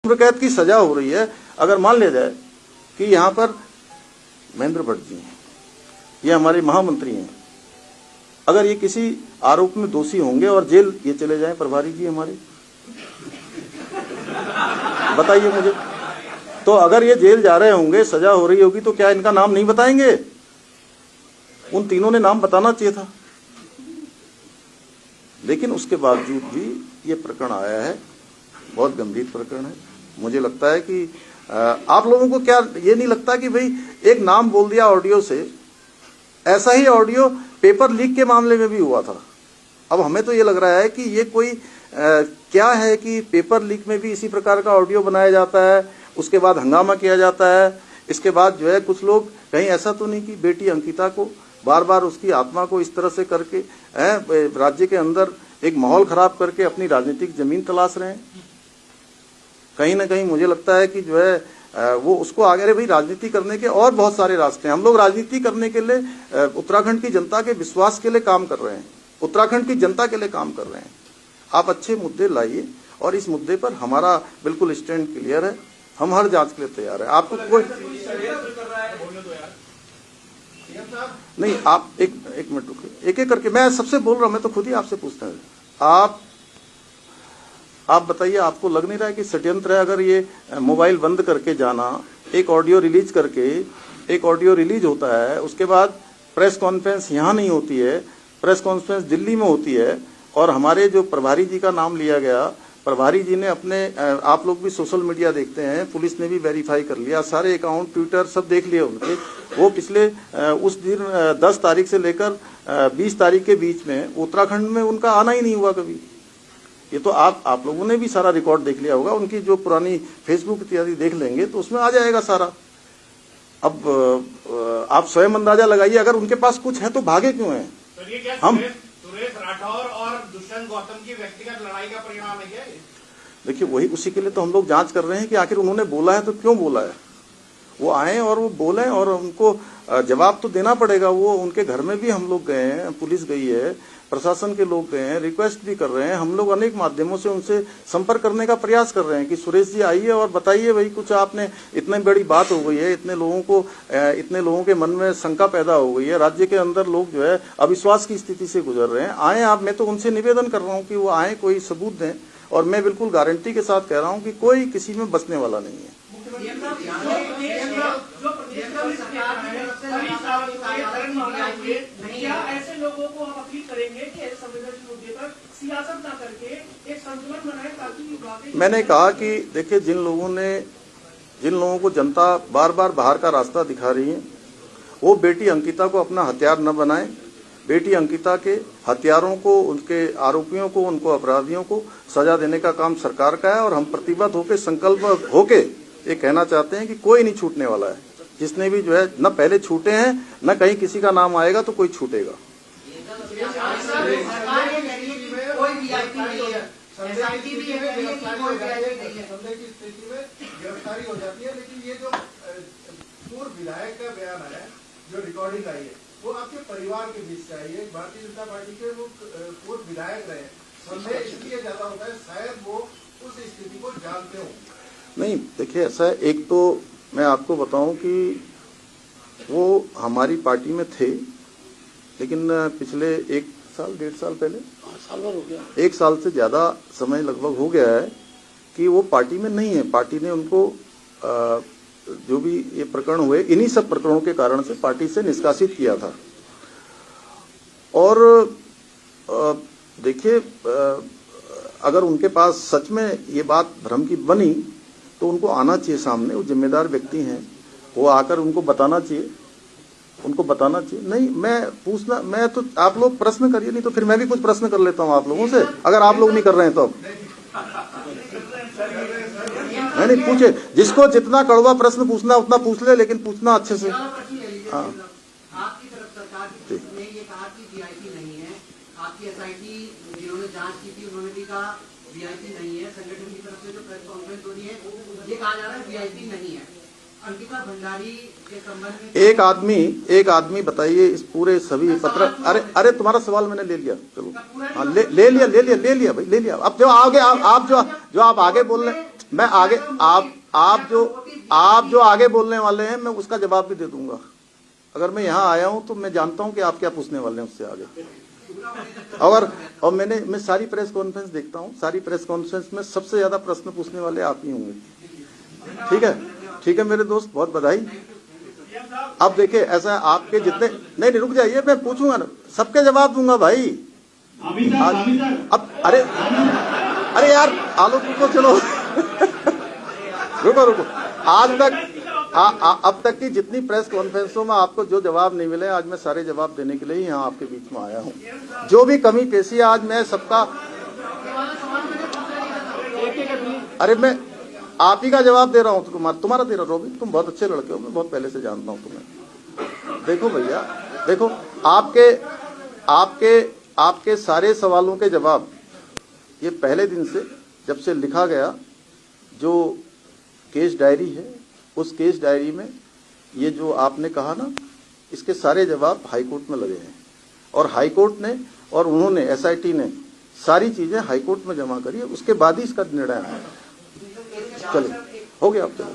उम्र कैद की सजा हो रही है। अगर मान लिया जाए कि यहाँ पर महेंद्र भट्ट जी हैं, ये हमारे महामंत्री हैं, अगर ये किसी आरोप में दोषी होंगे और जेल ये चले जाएं प्रभारी जी हमारे, बताइए मुझे। तो अगर ये जेल जा रहे होंगे, सजा हो रही होगी, तो क्या इनका नाम नहीं बताएंगे? उन तीनों ने नाम बताना चाहिए था। लेकिन उसके बावजूद भी ये प्रकरण आया है, बहुत गंभीर प्रकरण है। मुझे लगता है कि आप लोगों को क्या ये नहीं लगता कि भाई एक नाम बोल दिया ऑडियो से, ऐसा ही ऑडियो पेपर लीक के मामले में भी हुआ था। अब हमें तो ये लग रहा है कि ये कोई क्या है कि पेपर लीक में भी इसी प्रकार का ऑडियो बनाया जाता है, उसके बाद हंगामा किया जाता है। इसके बाद जो है कुछ लोग कहीं ऐसा तो नहीं कि बेटी अंकिता को बार बार उसकी आत्मा को इस तरह से करके राज्य के अंदर एक माहौल खराब करके अपनी राजनीतिक जमीन तलाश रहे हैं। कहीं ना कहीं मुझे लगता है कि जो है वो उसको आगे भाई राजनीति करने के और बहुत सारे रास्ते हैं। हम लोग राजनीति करने के लिए उत्तराखंड की जनता के विश्वास के लिए काम कर रहे हैं, उत्तराखंड की जनता के लिए काम कर रहे हैं। आप अच्छे मुद्दे लाइए और इस मुद्दे पर हमारा बिल्कुल स्टैंड क्लियर है, हम हर जांच के लिए तैयार है। आपको कोई नहीं, आप एक मिनट रुकिए, एक एक करके मैं सबसे बोल रहा हूं, मैं तो खुद ही आपसे पूछता हूं। आप बताइए, आपको लग नहीं रहा है कि षड्यंत्र है? अगर ये मोबाइल बंद करके जाना, एक ऑडियो रिलीज करके, एक ऑडियो रिलीज होता है, उसके बाद प्रेस कॉन्फ्रेंस यहाँ नहीं होती है, प्रेस कॉन्फ्रेंस दिल्ली में होती है, और हमारे जो प्रभारी जी का नाम लिया गया, प्रभारी जी ने अपने, आप लोग भी सोशल मीडिया देखते हैं, पुलिस ने भी वेरीफाई कर लिया, सारे अकाउंट ट्विटर सब देख लिए उनके, वो पिछले उस दिन 10 तारीख से लेकर 20 तारीख के बीच में उत्तराखंड में उनका आना ही नहीं हुआ कभी। ये तो आप लोगों ने भी सारा रिकॉर्ड देख लिया होगा, उनकी जो पुरानी फेसबुक इत्यादि देख लेंगे तो उसमें आ जाएगा सारा। अब आप स्वयं अंदाजा लगाइए, अगर उनके पास कुछ है तो भागे क्यों हैं? तो ये क्या हम सुरेश राठौर और दुष्यंत गौतम की व्यक्तिगत लड़ाई का परिणाम है क्या? देखिए, वही उसी के लिए तो हम लोग जांच कर रहे हैं कि आखिर उन्होंने बोला है तो क्यों बोला है। वो आए और वो बोले और उनको जवाब तो देना पड़ेगा। वो उनके घर में भी हम लोग गए हैं, पुलिस गई है, प्रशासन के लोग गए हैं, रिक्वेस्ट भी कर रहे हैं। हम लोग अनेक माध्यमों से उनसे संपर्क करने का प्रयास कर रहे हैं कि सुरेश जी आइए और बताइए भाई, कुछ आपने, इतनी बड़ी बात हो गई है, इतने लोगों के मन में शंका पैदा हो गई है, राज्य के अंदर लोग जो है अविश्वास की स्थिति से गुजर रहे हैं। आए आप, मैं तो उनसे निवेदन कर रहा हूँ कि वो आए, कोई सबूत दें, और मैं बिल्कुल गारंटी के साथ कह रहा हूँ कि कोई किसी में बचने वाला नहीं है। ऐसे लोगों को हम अपील करेंगे कि संवेदनशील मुद्दे पर सियासत न करके एक संतुलन बनाए, ताकि मैंने कहा कि देखिए, जिन लोगों को जनता बार बार बाहर का रास्ता दिखा रही है, वो बेटी अंकिता को अपना हथियार न बनाए। बेटी अंकिता के हत्यारों को, उनके आरोपियों को, उनको अपराधियों को सजा देने का काम सरकार का है, और हम प्रतिबद्ध होकर, संकल्प होके ये कहना चाहते हैं कि कोई नहीं छूटने वाला है। जिसने भी जो है न पहले छूटे हैं, न कहीं किसी का नाम आएगा तो कोई छूटेगा। गिरफ्तारी हो जाती है, लेकिन ये जो पूर्व विधायक का बयान है, जो रिकॉर्डिंग आई है, वो आपके परिवार के बीच से आई है। भारतीय जनता पार्टी के वो पूर्व विधायक रहे, संदेह इसलिए ज्यादा होता है, शायद वो उस स्थिति को जानते हो। नहीं, देखिए ऐसा है, एक तो मैं आपको बताऊं कि वो हमारी पार्टी में थे, लेकिन पिछले 1 साल 1.5 साल पहले, साल भर हो गया, 1 साल से ज्यादा समय लगभग हो गया है कि वो पार्टी में नहीं है। पार्टी ने उनको जो भी ये प्रकरण हुए, इन्हीं सब प्रकरणों के कारण से पार्टी से निष्कासित किया था। और देखिए, अगर उनके पास सच में ये बात भ्रम की बनी तो उनको आना चाहिए सामने, वो जिम्मेदार व्यक्ति हैं, वो आकर उनको बताना चाहिए, नहीं मैं तो, आप लोग प्रश्न करिए, नहीं तो फिर मैं भी कुछ प्रश्न कर लेता हूं आप लोगों से, अगर आप लोग नहीं कर रहे हैं तो। नहीं, पूछे, जिसको जितना कड़वा प्रश्न पूछना उतना पूछ ले, लेकिन पूछना अच्छे से। हाँ, आपकी तरफ सरकार ने ये कहा कि वीआईपी नहीं है, आपकी एसआईटी जिन्होंने जांच की थी उन्होंने भी कहा वीआईपी नहीं है, संगठन की तरफ से जो प्रेस कॉन्फ्रेंस हो रही है ये कहा जा रहा है वीआईपी नहीं है। अंकिता भंडारी के संबंध में एक आदमी बताइए, इस पूरे सभी पत्र, अरे तुम्हारा सवाल मैंने ले लिया, चलो हाँ, ले लिया भाई, ले लिया। अब जो आगे आप जो आप आगे बोल रहे हैं, मैं आगे आप जो आगे बोलने वाले हैं मैं उसका जवाब भी दे दूंगा। अगर मैं यहाँ आया हूं तो मैं जानता हूं कि आप क्या पूछने वाले हैं उससे आगे। और मैं सारी प्रेस कॉन्फ्रेंस देखता हूं, सारी प्रेस कॉन्फ्रेंस में सबसे ज्यादा प्रश्न पूछने वाले आप ही होंगे। ठीक है मेरे दोस्त, बहुत बधाई। अब देखिए ऐसा है, आपके जितने नहीं रुक जाइए, मैं पूछूंगा ना, सबके जवाब दूंगा भाई। अब अरे यार आलोक रुको, चलो रुको। आज तक अब तक की जितनी प्रेस कॉन्फ्रेंसों में आपको जो जवाब नहीं मिले, आज मैं सारे जवाब देने के लिए ही यहाँ आपके बीच में आया हूँ। जो भी कमी पेशी है आज मैं सबका, अरे मैं आप ही का जवाब दे रहा हूँ, तुम्हारा दे रहा हूँ। रोबिन तुम बहुत अच्छे लड़के हो, मैं बहुत पहले से जानता हूँ तुम्हें। देखो भैया, देखो आपके सारे सवालों के जवाब ये पहले दिन से जब से लिखा गया जो केस डायरी है, उस केस डायरी में ये जो आपने कहा ना, इसके सारे जवाब हाईकोर्ट में लगे हैं। और हाईकोर्ट ने और उन्होंने एसआईटी ने सारी चीजें हाईकोर्ट में जमा करी है, उसके बाद ही इसका निर्णय आया। चलो हो गया, अब चलो।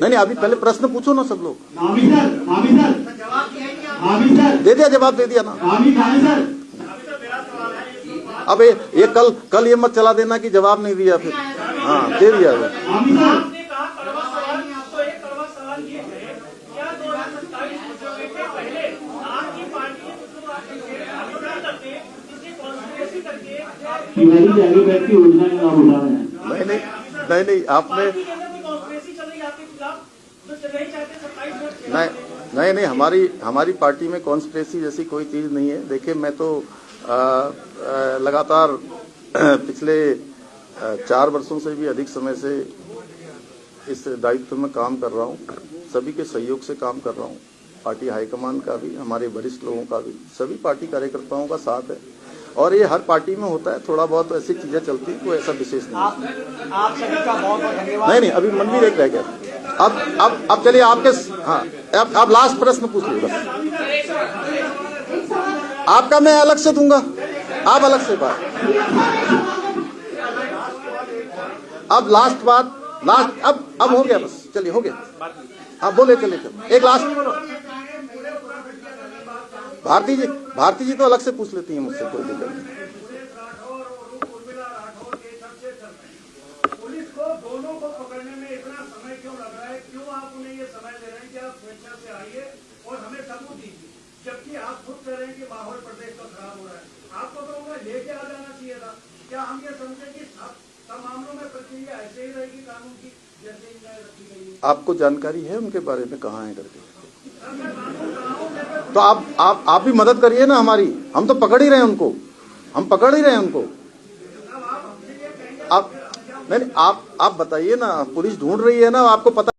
नहीं अभी पहले प्रश्न पूछो ना सब लोग। दे दिया जवाब, दे दिया ना। अब ये कल ये मत चला देना कि जवाब नहीं दिया फिर। हाँ दे दिया। आपने कहा कड़वा सवाल, तो एक कड़वा सवाल ये है, क्या 2027 मुकाबले के पहले आपकी पार्टी ने कुछ लोग करके इसकी कॉन्स्पिरेसी करके आगे बैठ के योजना का नाम उठा रहे हैं। नहीं आपने कॉन्स्पिरेसी चल रही है आपके खिलाफ, तो नहीं चाहते 27 नहीं हमारी पार्टी में कॉन्स्पिरेसी जैसी कोई चीज नहीं है। देखिए मैं तो लगातार पिछले 4 वर्षों से भी अधिक समय से इस दायित्व में काम कर रहा हूं। सभी के सहयोग से काम कर रहा हूं, पार्टी हाईकमान का भी, हमारे वरिष्ठ लोगों का भी, सभी पार्टी कार्यकर्ताओं का साथ है। और ये हर पार्टी में होता है, थोड़ा बहुत ऐसी चीजें चलती है, कोई ऐसा विशेष नहीं। आप सभी का बहुत बहुत धन्यवाद। नहीं अभी मनवीर एक रह गया। अब चलिए आपके, हाँ अब लास्ट प्रश्न पूछ लीजिए। आपका मैं अलग से दूंगा, आप अलग से बात। अब लास्ट बात, अब हो गया, बस चलिए हो गया। आप बोले चलिए एक लास्ट। भारती जी तो अलग से पूछ लेती हैं मुझसे, कोई दिक्कत नहीं। पुलिस को दोनों को पकड़ने में इतना समय क्यों लग रहा है? क्यों आप उन्हें ये समय दे रहे हैं कि आप स्वेच्छा से आइए और हमें सबूत दीजिए, जबकि आप खुद कह रहे हैं कि माहौल प्रदेश का खराब हो रहा है? आपको तो उन्हें लेके आ जाना चाहिए था। क्या हम ये समझे कि सब मामलों में प्रक्रिया ऐसे ही रहेगी कानून की जैसे रखी गई है? आपको जानकारी है उनके बारे में, कहाँ है करके? तो आप भी मदद करिए ना हमारी। हम तो पकड़ ही रहे हैं उनको, हम पकड़ ही रहे हैं उनको। आप नहीं, आप बताइए ना, पुलिस ढूंढ रही है ना, आपको पता